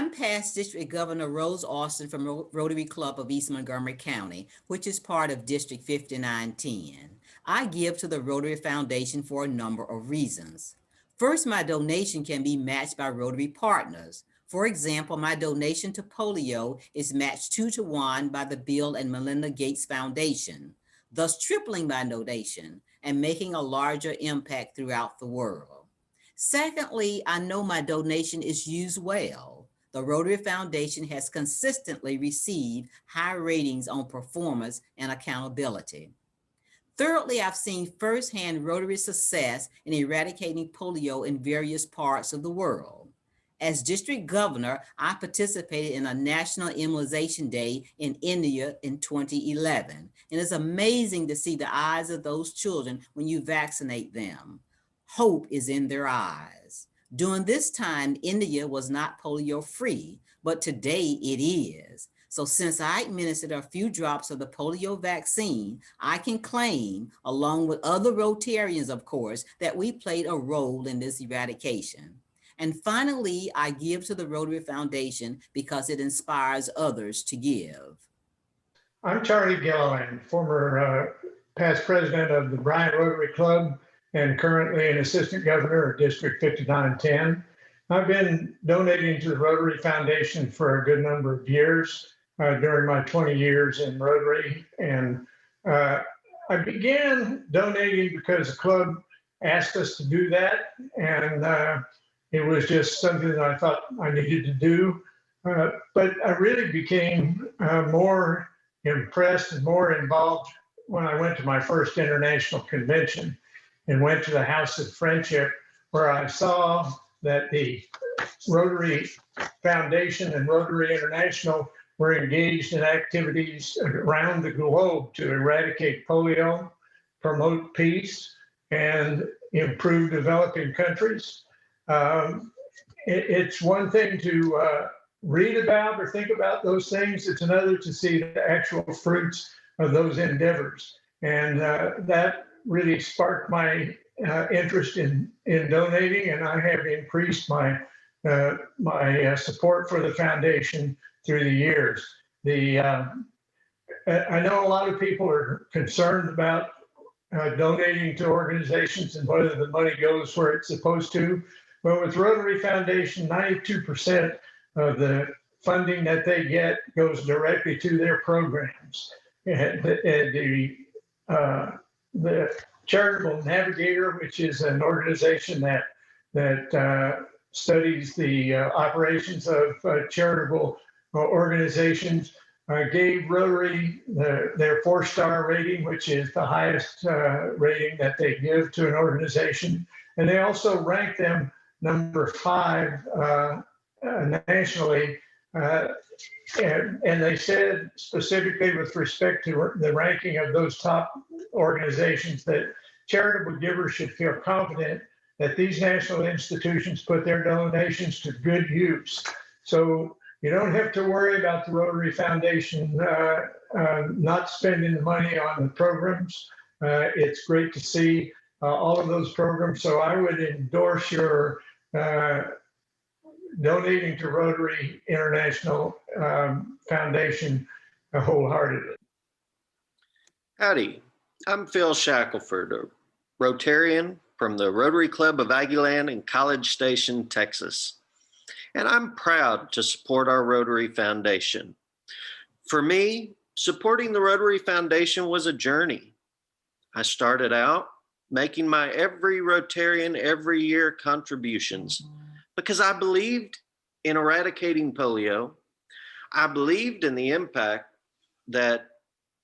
I'm past District Governor Rose Austin from Rotary Club of East Montgomery County, which is part of District 5910. I give to the Rotary Foundation for a number of reasons. First, my donation can be matched by Rotary partners. For example, my donation to polio is matched 2-to-1 by the Bill and Melinda Gates Foundation, thus tripling my donation and making a larger impact throughout the world. Secondly, I know my donation is used well. The Rotary Foundation has consistently received high ratings on performance and accountability. Thirdly, I've seen firsthand Rotary success in eradicating polio in various parts of the world. As district governor, I participated in a national immunization day in India in 2011. And it's amazing to see the eyes of those children when you vaccinate them. Hope is in their eyes. During this time, India was not polio free, but today it is. So since I administered a few drops of the polio vaccine, I can claim, along with other Rotarians, of course, that we played a role in this eradication. And finally, I give to the Rotary Foundation because it inspires others to give. I'm Charley Gilliland, former past president of the Bryant Rotary Club and currently an assistant governor of District 5910. I've been donating to the Rotary Foundation for a good number of years during my 20 years in Rotary. And I began donating because the club asked us to do that. And it was just something that I thought I needed to do. But I really became more impressed and more involved when I went to my first international convention and went to the House of Friendship, where I saw that the Rotary Foundation and Rotary International were engaged in activities around the globe to eradicate polio, promote peace, and improve developing countries. It's one thing to read about or think about those things. It's another to see the actual fruits of those endeavors. And that really sparked my interest in donating, and I have increased my support for the foundation through the years. I know a lot of people are concerned about donating to organizations and whether the money goes where it's supposed to. But with Rotary Foundation, 92% of the funding that they get goes directly to their programs. And the Charitable Navigator, which is an organization that studies the operations of charitable organizations, gave Rotary their 4-star rating, which is the highest rating that they give to an organization. And they also rank them number 5 nationally. And they said specifically with respect to the ranking of those top organizations that charitable givers should feel confident that these national institutions put their donations to good use. So you don't have to worry about the Rotary Foundation not spending the money on the programs. It's great to see all of those programs. So I would endorse your donating to Rotary International Foundation wholeheartedly. Howdy, I'm Phil Shackelford, a Rotarian from the Rotary Club of Aggieland in College Station, Texas. And I'm proud to support our Rotary Foundation. For me, supporting the Rotary Foundation was a journey. I started out making my every Rotarian every year contributions because I believed in eradicating polio. I believed in the impact that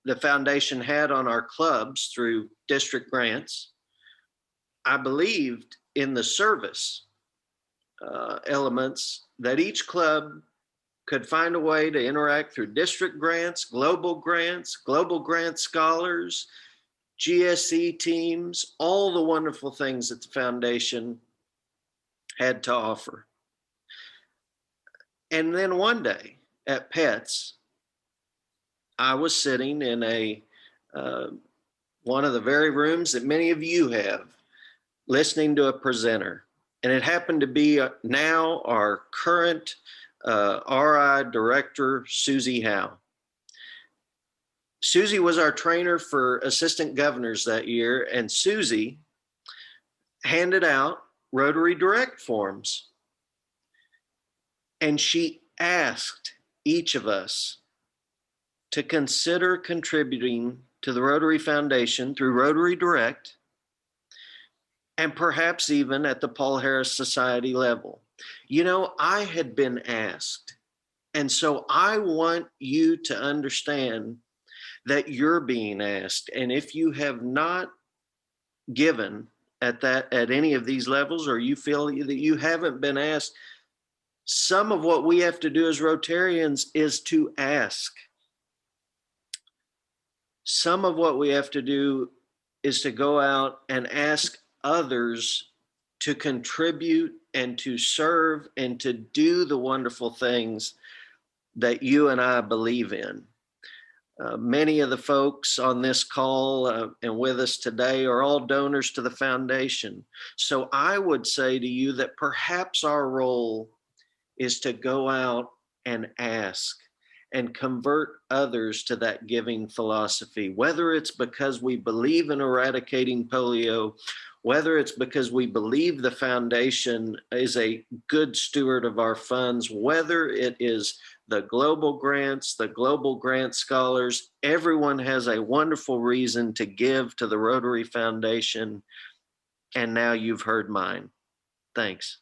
the foundation had on our clubs through district grants. I believed in the service elements that each club could find a way to interact through district grants, global grant scholars, GSE teams, all the wonderful things that the foundation had to offer. And then one day at PETS, I was sitting in one of the very rooms that many of you have, listening to a presenter. And it happened to be now our current RI Director Susie Howe. Susie was our trainer for assistant governors that year, and Susie handed out Rotary Direct forms. And she asked each of us to consider contributing to the Rotary Foundation through Rotary Direct, and perhaps even at the Paul Harris Society level. You know, I had been asked, and so I want you to understand that you're being asked. And if you have not given at any of these levels, or you feel that you haven't been asked, some of what we have to do as Rotarians is to ask. Some of what we have to do is to go out and ask others to contribute and to serve and to do the wonderful things that you and I believe in. Many of the folks on this call and with us today are all donors to the foundation. So I would say to you that perhaps our role is to go out and ask and convert others to that giving philosophy, whether it's because we believe in eradicating polio, whether it's because we believe the foundation is a good steward of our funds, whether it is the global grants, the global grant scholars. Everyone has a wonderful reason to give to the Rotary Foundation. And now you've heard mine. Thanks.